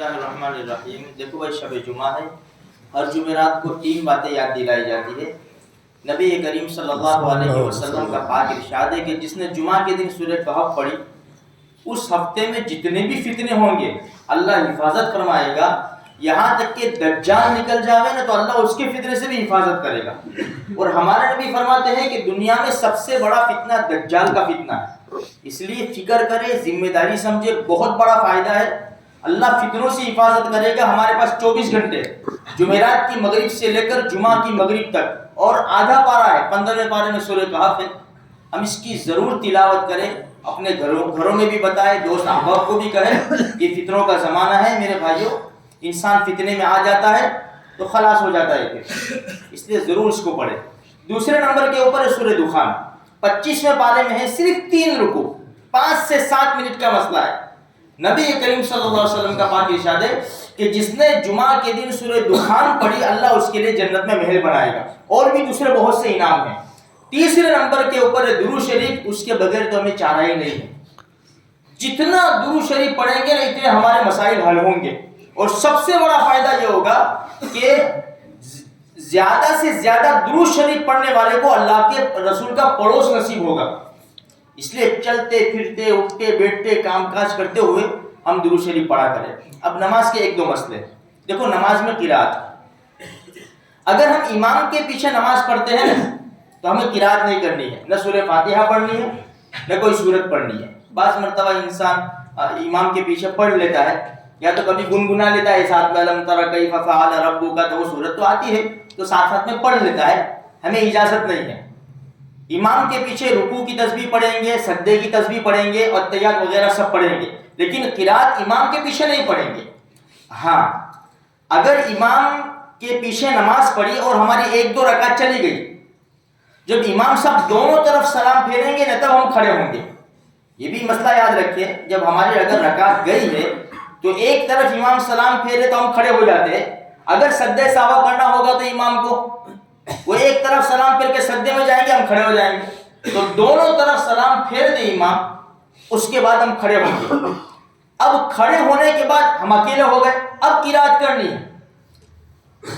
बिस्मिल्लाहिर्रहमानिर्रहीम। देखो भाई, शब जुमा है, हर जुमेरात को 3 बातें याद दिलाई जाती है। नबी करीम सल्लल्लाहु अलैहि वसल्लम का पाक इरशाद है कि जिसने जुमा के दिन सूरह कहफ पढ़ी, उस हफ्ते में जितने भी फितने होंगे अल्लाह हिफाजत फरमाएगा। यहाँ तक कि दज्जाल निकल जावे ना तो अल्लाह उसके फितने से भी हिफाजत करेगा। और हमारे नबी फरमाते हैं कि दुनिया में सबसे बड़ा फितना दज्जाल का फितना है। इसलिए फिक्र करे, जिम्मेदारी समझे, बहुत बड़ा फायदा है। अल्लाह फितनों से हिफाजत करेगा। हमारे पास 24 घंटे, जुमेरात की मगरिब से लेकर जुमा की मगरिब तक, और आधा पारा है, 15वें पारे में सूरह कहफ है। हम इसकी जरूर तिलावत करें, अपने घरों में भी बताएं, दोस्त अहबाब को भी कहें कि फितनों का जमाना है। मेरे भाइयों, इंसान फितने में आ जाता है तो खलास हो जाता है, इसलिए जरूर इसको पढ़े। दूसरे नंबर के ऊपर है सूरह दुखान, 25वें पारे में है, सिर्फ 3 रुकू, 5 से 7 मिनट का मसला है। नबी करीम सल्लल्लाहु अलैहि वसल्लम का पाक इरशाद है कि जिसने जुमा के दिन सूरह दुखान पढ़ी, अल्लाह उसके लिए जन्नत में महल बनाएगा, और भी दूसरे बहुत से इनाम हैं। तीसरे नंबर के ऊपर है दुरूद शरीफ, उसके बगैर तो हमें चारा ही नहीं है। जितना दुरूद शरीफ पढ़ेंगे ना, इतने हमारे मसाइल हल होंगे। और सबसे बड़ा फायदा ये होगा कि ज्यादा से ज्यादा दुरूद शरीफ पढ़ने वाले को अल्लाह के रसूल का पड़ोस नसीब होगा। इसलिए चलते फिरते, उठते बैठते, काम काज करते हुए हम दुरूद शरीफ पढ़ा करें। अब नमाज के 1-2 मसले देखो। नमाज में किरात, अगर हम इमाम के पीछे नमाज पढ़ते हैं तो हमें किरात नहीं करनी है, न सूरह फातिहा पढ़नी है, न कोई सूरत पढ़नी है। बाज़ मर्तबा इंसान इमाम के पीछे पढ़ लेता है, या तो कभी गुनगुना लेता है साथ में अलम तरा कैफ़ फ़अल रब्बुका, तो वो सूरत तो आती है तो साथ साथ में पढ़ लेता है। हमें इजाजत नहीं है। इमाम के पीछे रुकू की तस्बीह पढ़ेंगे, सजदे की तस्बीह पढ़ेंगे और तहियात वगैरह सब पढ़ेंगे, लेकिन किरात इमाम के पीछे नहीं पढ़ेंगे। हाँ, अगर इमाम के पीछे नमाज पढ़ी और हमारी 1-2 रकात चली गई, जब इमाम साहब दोनों तरफ सलाम फेरेंगे ना, तब हम खड़े होंगे। ये भी मसला याद रखिए, जब हमारी अगर रकात गई है तो एक तरफ इमाम सलाम फेरे तो हम खड़े हो जाते हैं। अगर सज्दे सावा करना होगा तो इमाम को वो एक तरफ सलाम फेर के सज्दे में जाएंगे, हम खड़े हो जाएंगे। तो दोनों तरफ सलाम फेर दे इमाम, उसके बाद हम खड़े होंगे। अब खड़े होने के बाद हम अकेले हो गए, अब किरात करनी है।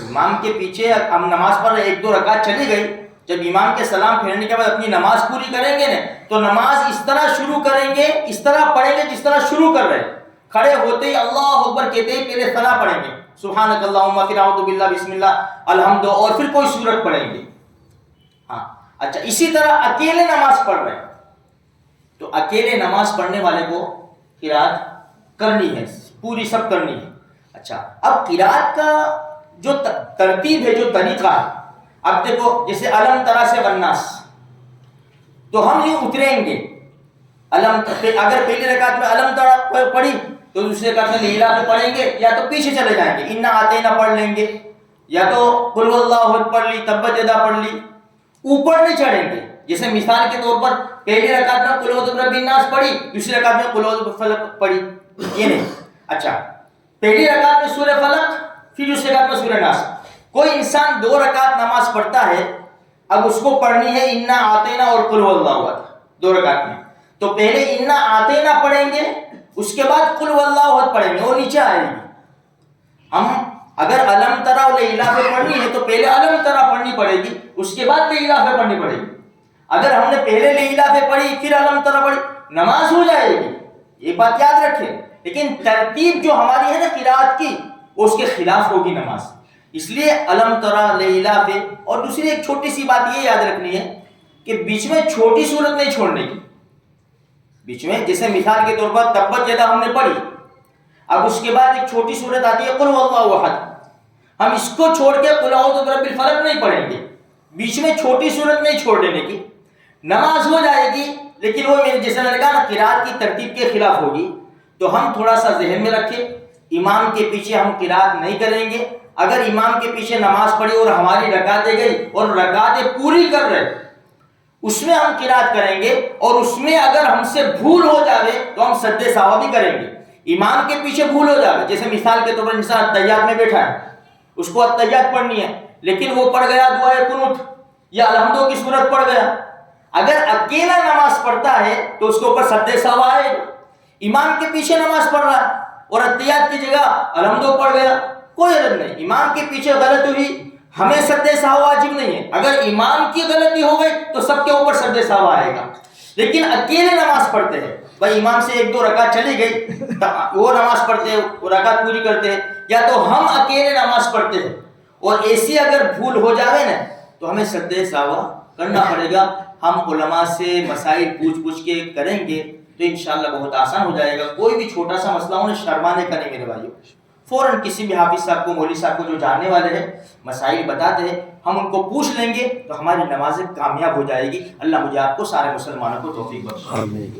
इमाम के पीछे हम नमाज पढ़ रहे, 1-2 रकात चली गई, जब इमाम के सलाम फेरने के बाद अपनी नमाज पूरी करेंगे ना, तो नमाज इस तरह शुरू करेंगे, इस तरह पढ़ेंगे जिस तरह शुरू कर रहे हैं। खड़े होते ही अल्लाह अकबर कहते ही पहले सना पढ़ेंगे, सुभानक अल्लाहुम्मा, फिर आऊज़ु बिल्लाह, बिस्मिल्लाह, अल्हम्दु, और फिर कोई सूरत पढ़ेंगे। हाँ, अच्छा, इसी तरह अकेले नमाज पढ़ रहे हैं तो अकेले नमाज पढ़ने वाले को किरात करनी है, पूरी सब करनी है। अच्छा, अब किरात का जो तरतीब है, जो तरीका है, अब देखो, जैसे अलम तरा से वन्नास, तो हम ये उतरेंगे अलम, अगर पहली रकात में अलम तरा पढ़ी तो दूसरे रकात में लीला पे पढ़ेंगे, या तो पीछे चले जाएंगे, इन्ना आतेना पढ़ लेंगे, या तो कुल हुवल्लाहु अहद पढ़ ली, तब्बत यदा पढ़ ली। ऊपर नहीं चढ़ेंगे। जैसे मिसाल के तौर पर पहली रकात में कुल औज़ु बिरब्बिन नास पढ़ी, दूसरी रकात में कुल औज़ु बिफलक पढ़ी, ये नहीं। अच्छा, पहली रकात में सूरह फलक, फिर दूसरी रकात में सूरह नास। कोई इंसान 2 रकात नमाज पढ़ता है, अब उसको पढ़नी है इन्ना आतेना और कुल हुवल्लाहु अहद 2 रकात में, तो पहले इन्ना आतेना पढ़ेंगे, उसके बाद कुल हुवल्लाहु अहद पढ़ेंगे, वो नीचे आएगी। हम अगर अलम तरा और लीला पे पढ़नी है तो पहले अलम तरा पढ़नी पड़ेगी, उसके बाद लीला पे पढ़नी पड़ेगी। अगर हमने पहले लीला पे पढ़ी फिर अलम तरा पढ़ी, नमाज हो जाएगी, ये बात याद रखें। लेकिन तरतीब जो हमारी है ना किरात की, उसके खिलाफ होगी नमाज। इसलिए अलम तरा लीला पे, और दूसरी एक छोटी सी बात ये याद रखनी है कि बीच में छोटी सूरत नहीं छोड़ने की। बीच में जैसे मिसाल के तौर पर तब्बत यदा हमने पढ़ी, अब उसके बाद एक छोटी सूरत आती है कुल हुवल्लाहु अहद, हम इसको छोड़ के कुल औज़ु बिरब्बिल फलक नहीं पढ़ेंगे। बीच में छोटी सूरत नहीं छोड़ देने की, नमाज हो जाएगी, लेकिन वो जैसे मैंने कहा ना, किरात की तरतीब के खिलाफ होगी। तो हम थोड़ा सा जहन में रखें, इमाम के पीछे हम किरात नहीं करेंगे। अगर इमाम के पीछे नमाज पढ़ी और हमारी रकातें गई और रकातें पूरी कर रहे, उसमें हम किरात करेंगे। और उसमें अगर हमसे भूल हो जाए तो हम सज्दे सावा भी करेंगे। इमाम के पीछे भूल हो जाए, जैसे मिसाल के तौर पर इंसान तहियात में बैठा है, उसको तहियात पढ़नी है, लेकिन वो पढ़ गया दुआए कुनूत या अलहम्दो की सूरत पढ़ गया। अगर अकेला नमाज पढ़ता है तो उसके ऊपर सज्दे सावा आएगा। इमाम के पीछे नमाज पढ़ रहा है, اور اتحیات کی جگہ الحمدو پڑھ گیا، کوئی حرج نہیں. امام کے پیچھے غلط ہوئی، ہمیں سجدہ سہو واجب نہیں ہے. اگر امام کی غلطی ہو گئی تو سب کے اوپر سجدہ سہو آئے گا. لیکن اکیلے نماز پڑھتے ہیں، بھائی امام سے 1-2 رکعت چلی گئی، وہ نماز پڑھتے ہیں، وہ رکعت پوری کرتے ہیں، یا تو ہم اکیلے نماز پڑھتے ہیں اور ایسی اگر بھول ہو جاوے نا تو ہمیں سجدہ سہو کرنا پڑے گا. ہم علماء سے مسائل پوچھ کے کریں گے تو انشاءاللہ بہت آسان ہو جائے گا. کوئی بھی چھوٹا سا مسئلہ انہیں شرمانے کا نہیں میرے بھائیو. فوراً کسی بھی حافظ صاحب کو، مولوی صاحب کو جو جاننے والے ہیں مسائل بتاتے ہیں، ہم ان کو پوچھ لیں گے تو ہماری نمازیں کامیاب ہو جائے گی. اللہ مجھے آپ کو سارے مسلمانوں کو توفیق بخشے. آمین.